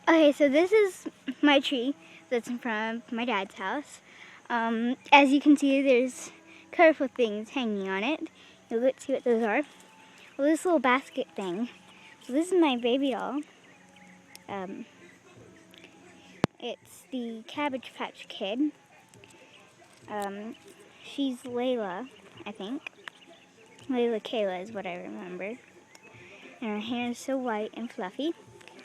Okay, so this is my tree that's in front of my dad's house. As you can see, there's colorful things hanging on it. You'll get to see what those are. Well, this little basket thing. So this is my baby doll. It's the Cabbage Patch Kid. She's Layla, I think. Layla Kayla is what I remember. And her hair is so white and fluffy.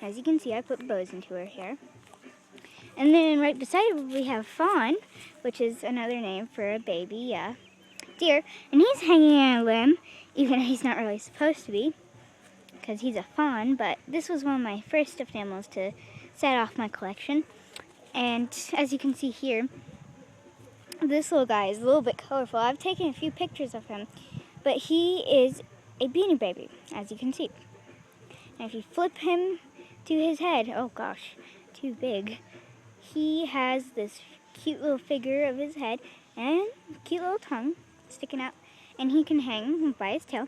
As you can see, I put bows into her hair. And then right beside it, we have Fawn, which is another name for a baby deer. And he's hanging on a limb, even though he's not really supposed to be, because he's a fawn. But this was one of my first stuffed animals to set off my collection. And as you can see here, this little guy is a little bit colorful. I've taken a few pictures of him, but he is a Beanie Baby, as you can see. And if you flip him to his head, oh gosh, too big. He has this cute little figure of his head and cute little tongue sticking out, and he can hang by his tail.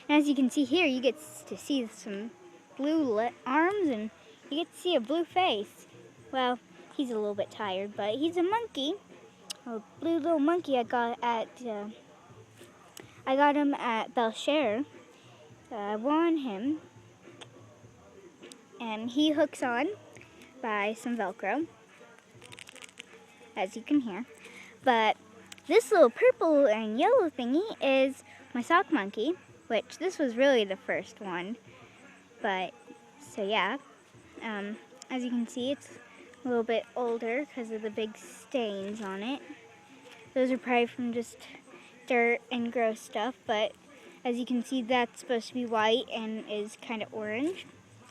And as you can see here, you get to see some blue arms, and you get to see a blue face. Well, he's a little bit tired, but he's a monkey, a blue little monkey I got him at Belshare. I won him, and he hooks on by some Velcro, as you can hear. But this little purple and yellow thingy is my sock monkey, which this was really the first one. But, so yeah, as you can see, it's a little bit older because of the big stains on it. Those are probably from just dirt and gross stuff, but as you can see, that's supposed to be white and is kind of orange.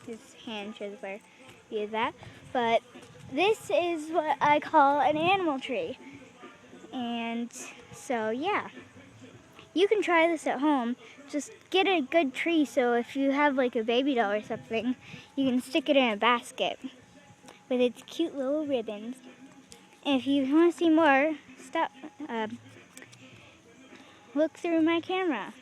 His hand shows where he is at. But this is what I call an animal tree. And so, yeah. You can try this at home. Just get a good tree, so if you have like a baby doll or something, you can stick it in a basket with its cute little ribbons. And if you want to see more, look through my camera.